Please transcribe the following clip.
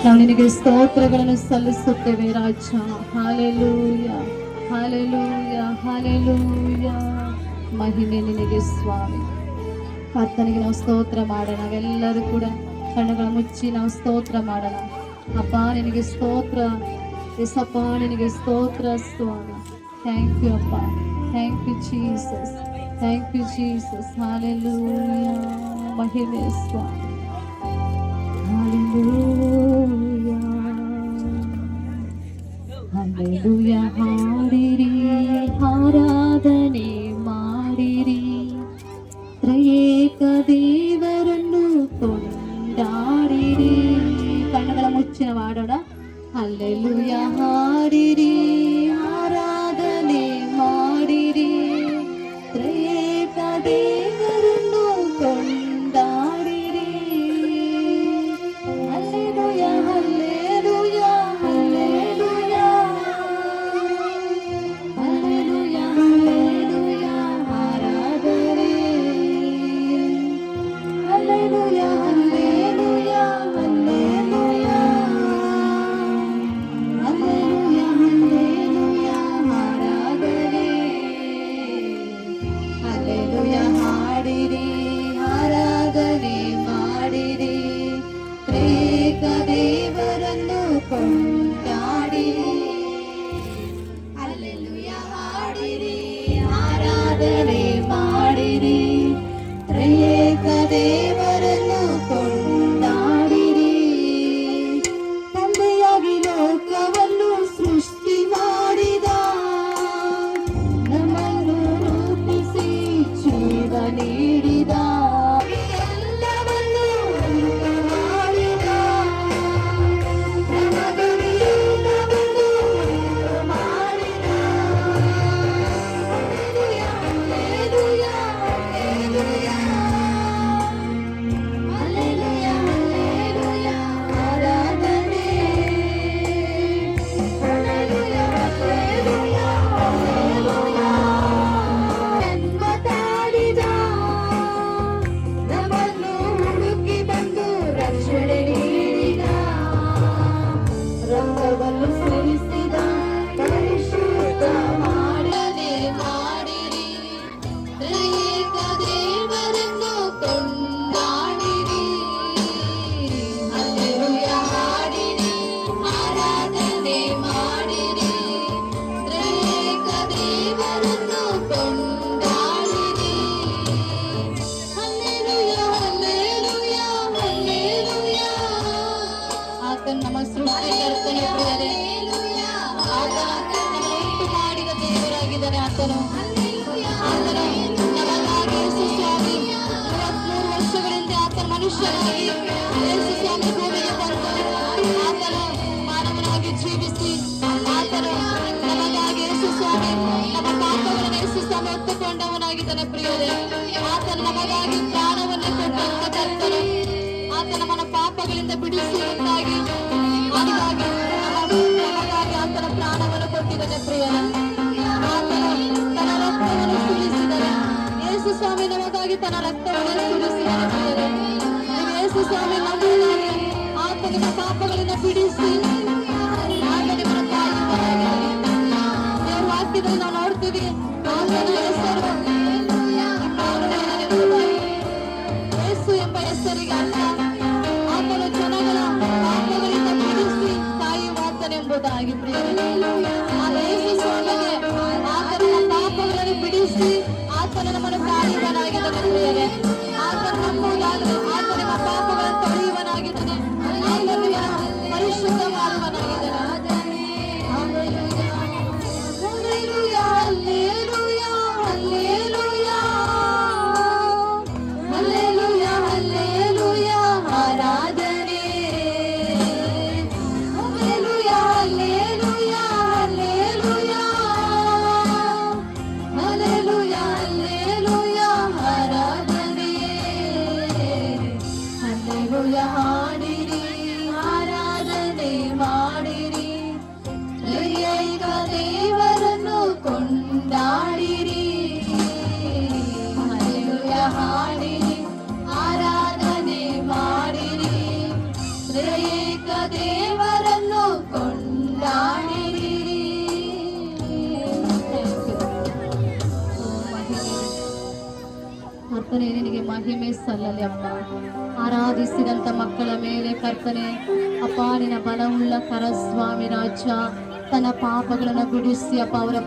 ನಾವು ನಿನಗೆ ಸ್ತೋತ್ರಗಳನ್ನು ಸಲ್ಲಿಸುತ್ತೇವೆ ರಾಜ. Hallelujah, hallelujah, hallelujah. ಮಹಿಮೆ ನಿನಗೆ ಸ್ವಾಮಿ. ಕರ್ತನಿಗೆ ನಾವು ಸ್ತೋತ್ರ ಮಾಡೋಣ. ನಾವೆಲ್ಲರೂ ಕೂಡ ಕಣ್ಣುಗಳ ಮುಚ್ಚಿ ನಾವು ಸ್ತೋತ್ರ ಮಾಡೋಣ. ಅಪ್ಪ ನಿನಗೆ ಸ್ತೋತ್ರ, ಎಸಪ್ಪ ನಿನಗೆ ಸ್ತೋತ್ರ ಸ್ವಾಮಿ. ಥ್ಯಾಂಕ್ ಯು ಅಪ್ಪ, thank you Jesus, thank you Jesus. Hallelujah, ಮಹಿಮೆ ಸ್ವಾಮಿ. Hallelujah, hallelujah. ಹಾಡಿರಿ, ಆರಾಧನೆ ಮಾಡಿರಿ, ತ್ರಯೇಕ ದೇವರನ್ನು ಕೊಂಡಾಡಿರಿ. ಕಣ್ಣುಗಳ ಮುಚ್ಚಿನ ಮಾಡೋಣ. ಹಲ್ಲೆಲೂಯ ಹಾಡಿರಿ, ಆರಾಧನೆ ಮಾಡಿರಿ, ತ್ರಯೇಕ ದೇವರನ್ನು ಕೊಂಡಾಡಿರಿ. Hallelujah, hallelujah, hallelujah, hallelujah, hallelujah. ಆರಾಧನೆ, hallelujah, hallelujah, hallelujah, hallelujah, hallelujah. ಆರಾಧನೆ, ಹಲ್ಲೆಲೂಯ. ಹಾಡಿರಿ, ಆರಾಧನೆ ಮಾಡಿರಿ, ತ್ರೇಕ ದೇವರನ್ನು ಕೊಂಡಾಡಿರಿ. ಹಲ್ಲೆಲೂಯ ಹಾಡಿರಿ, ಆರಾಧನೆ ಮಾಡಿರಿ, ತ್ರೇಕ ದೇವರನ್ನು ಕೊಂಡಾಡಿರಿ. ತಂದೆಯಾಗಿ ಲೋಕವನ್ನು ಸೃಷ್ಟಿ ಮಾಡಿದ, ನಮ್ಮನ್ನು ರೂಪಿಸಿ ಜೀವ ನೀಡಿದ, ಎಲ್ಲವನ್ನೂ ಉಂಟು ಮಾಡಿದ, ನಮಗಾಗಿ ಎಲ್ಲವನ್ನೂ ಉಂಟು ಮಾಡಿದ. Hallelujah, hallelujah, hallelujah, hallelujah. ಆರಾಧನೆ, ಹಲ್ಲೆಲೂಯ, ಹಲ್ಲೆಲೂಯ, ಹಲ್ಲೆಲೂಯ. ಜನ್ಮ ತಾಳಿದ, ನಮ್ಮನ್ನು ಹುಡುಕಿ ಬಂದು ರಕ್ಷಣೆ ನೀಡಿದ, ರಕ್ತವನ್ನು ಸುರಿಸಿದ, ಪರಿಶುದ್ಧ ಮಾಡದೆ ಮಾಡಿರಿ, ತ್ರಿಯೇಕ ದೇವರನ್ನು ಕೊಂಡಾಡಿರಿ. ಹಲ್ಲೆಲೂಯ ಹಾಡಿರಿ, ಆರಾಧನೆ ಮಾಡಿರಿ, ತ್ರಿಯೇಕ ದೇವರನ್ನು ಕೊಂಡಾಡಿರಿ. Hallelujah, hallelujah, hallelujah. ಆತನು ನಮ್ಮ ಸೃಷ್ಟಿಕರ್ತನೇ ಪ್ರಿಯರೇ. ಆತನು ನಮ್ಮನ್ನು ಉಂಟು ಮಾಡಿದ ದೇವರಾಗಿದ್ದಾನೆ. ಆತನು ನಮಗಾಗಿ ಯೇಸು ಸ್ವಾಮಿ 33 ವರ್ಷಗಳಿಂದ ಆತನ ಮನುಷ್ಯನಾಗಿ ಯೇಸು ಸ್ವಾಮಿ ಭೂಮಿಗೆ ಬಂದು ಆತನು ಮಾನವನಾಗಿ ಜೀವಿಸಿ, ಆತನು ನಮಗಾಗಿ ಯೇಸು ಸ್ವಾಮಿ ನಮ್ಮ ಪಾಪಗಳನ್ನು ಯೇಸು ಸ್ವಾಮಿ ಹೊತ್ತುಕೊಂಡವನಾಗಿದ್ದಾನೆ ಪ್ರಿಯರೇ. ಆತನು ನಮಗಾಗಿ ಪ್ರಾಣವನ್ನು ಕೊಟ್ಟಂತ ಕರ್ತನು. ಆತ ನಮ್ಮನ್ನ ಪಾಪಗಳಿಂದ ಬಿಡಿಸುವುದಾಗಿ ನಮಗಾಗಿ ಆತನ ಪ್ರಾಣವನ್ನು ಕೊಟ್ಟಿದ್ದಾನೆ ಪ್ರಿಯರೇ. ಆತನು ತನ್ನ ರಕ್ತವನ್ನು ಸುರಿಸಿದರೆ, ಯೇಸು ಸ್ವಾಮಿ ನಮಗಾಗಿ ತನ್ನ ರಕ್ತವನ್ನು ಸುರಿಸಿದರೆ ಪ್ರಿಯರೇ. ನೀವು ಯೇಸು ಸ್ವಾಮಿ ನಮಗಾಗಿ ಆತ ನಿಮ್ಮ ಪಾಪಗಳಿಂದ ಬಿಡಿಸಿ ಆತ ನಿಮ್ಮನ್ನು ಕಾಯುವನಾಗಿದ್ದಾನೆ. ದೇವರ ವಾಕ್ಯದಲ್ಲಿ ನಾವು ನೋಡ್ತೀವಿ, ಆತನ ಹೆಸರು ಯೇಸು ಎಂಬ ಹೆಸರಿಗೆ ಅಲ್ಲ, ಆತನ ಜನಗಳ ಪಾಪಗಳಿಂದ ಬಿಡಿಸಿ ಕಾಯುವಾತನೆಂಬುದಾಗಿ ಪ್ರಿಯರೇ. ಆತ ಯೇಸು ಸ್ವಾಮಿಗೆ ಆತನ ಪಾಪಗಳನ್ನು ಬಿಡಿಸಿ ಆತನ ನಮ್ಮನ್ನು ಕಾಯುವನಾಗಿದ್ದಾನೆ ಪ್ರಿಯರೇ. ಆತನ ನಂಬುವುದಾದರೆ ಆತ ನಿಮ್ಮ ಪಾಪಗಳನ್ನು ತೊಳೆಯುವನಾಗಿದ್ದಾನೆ, ಆತನಿಗೆ ಪರಿಶುದ್ಧ ಮಾಡುವನಾಗಿದ್ದಾನೆ. Hallelujah, hallelujah, hallelujah, hallelujah, hallelujah, hallelujah. ಆರಾಧನೆ, ಹಲ್ಲೆಲೂಯ, ಹಲ್ಲೆಲೂಯ, ಏಕ ದೇವರನ್ನು ಕೊಂಡಾಡಿರಿ. ಕರ್ತನೆ, ನಿನಗೆ ಮಹಿಮೆ ಸಲ್ಲಲಿ ಅಪ್ಪ. ಆರಾಧಿಸಿದಂತ ಮಕ್ಕಳ ಮೇಲೆ ಕರ್ತನೆ ಅಪ್ಪ ನಿನ್ನ ಬಲವುಳ್ಳ ಕರ ಸ್ವಾಮಿ ರಾಜ ತನ್ನ ಪಾಪಗಳನ್ನು ಬಿಡಿಸಿ ಅಪ್ಪ ಅವರ